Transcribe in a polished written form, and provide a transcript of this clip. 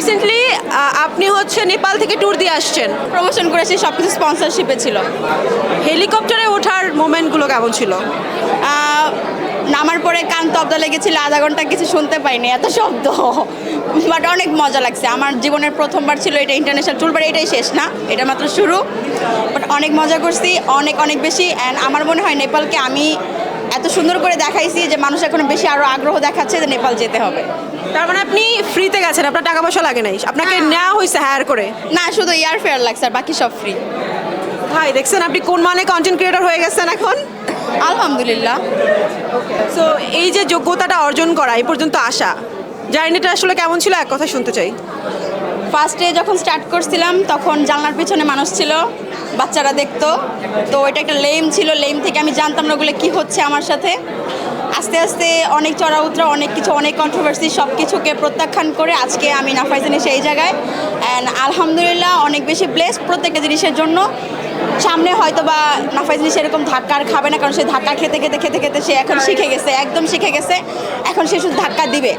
Recently আপনি হচ্ছে নেপাল থেকে ট্যুর দিয়ে আসছেন, প্রমোশন করেছি, সব কিছু স্পন্সরশিপে ছিল। হেলিকপ্টারে ওঠার মোমেন্টগুলো কেমন ছিল? নামার পরে কান তবদা লেগেছিল, আধা ঘন্টা কিছু শুনতে পাইনি, এত শব্দ। বাট অনেক মজা লাগছে। আমার জীবনের প্রথমবার ছিল এটা, ইন্টারন্যাশনাল ট্যুর। বাট এটাই শেষ না, এটা মাত্র শুরু। বাট অনেক মজা করছি, অনেক অনেক বেশি। অ্যান্ড আমার মনে হয় নেপালকে আমি এত সুন্দর করে দেখাইছি যে মানুষ এখন বেশি আরও আগ্রহ দেখাচ্ছে যে নেপাল যেতে হবে। তার মানে আপনি ফ্রিতে গেছেন, আপনার টাকা পয়সা লাগে নাই, আপনাকে নেওয়া হয়েছে হায়ার করে? না, শুধু এয়ার ফেয়ার লাগছে, আর বাকি সব ফ্রি। ভাই দেখছেন আপনি কোন মানে কন্টেন্ট ক্রিয়েটর হয়ে গেছেন এখন। আলহামদুলিল্লাহ। সো এই যে যোগ্যতাটা অর্জন করা, এই পর্যন্ত আসা, জার্নিটা আসলে কেমন ছিল এক কথা শুনতে চাই। ফার্স্টে যখন স্টার্ট করছিলাম তখন জানলার পিছনে মানুষ ছিল, বাচ্চারা দেখতো। তো এটা একটা লেম ছিল, লেম থেকে আমি জানতাম না ওগুলো কী হচ্ছে আমার সাথে। আস্তে আস্তে অনেক চড়া উতরা, অনেক কিছু, অনেক কন্ট্রোভার্সি, সব কিছুকে প্রত্যাখ্যান করে আজকে আমি নাফাইজানি সেই জায়গায়। অ্যান্ড আলহামদুলিল্লাহ অনেক বেশি ব্লেসড প্রত্যেকটা জিনিসের জন্য। সামনে হয়তো বা নাফাইজানি সেরকম ধাক্কা আর খাবে না, কারণ সে ধাক্কা খেতে খেতে খেতে খেতে সে এখন শিখে গেছে, একদম শিখে গেছে। এখন সে শুধু ধাক্কা দিবে।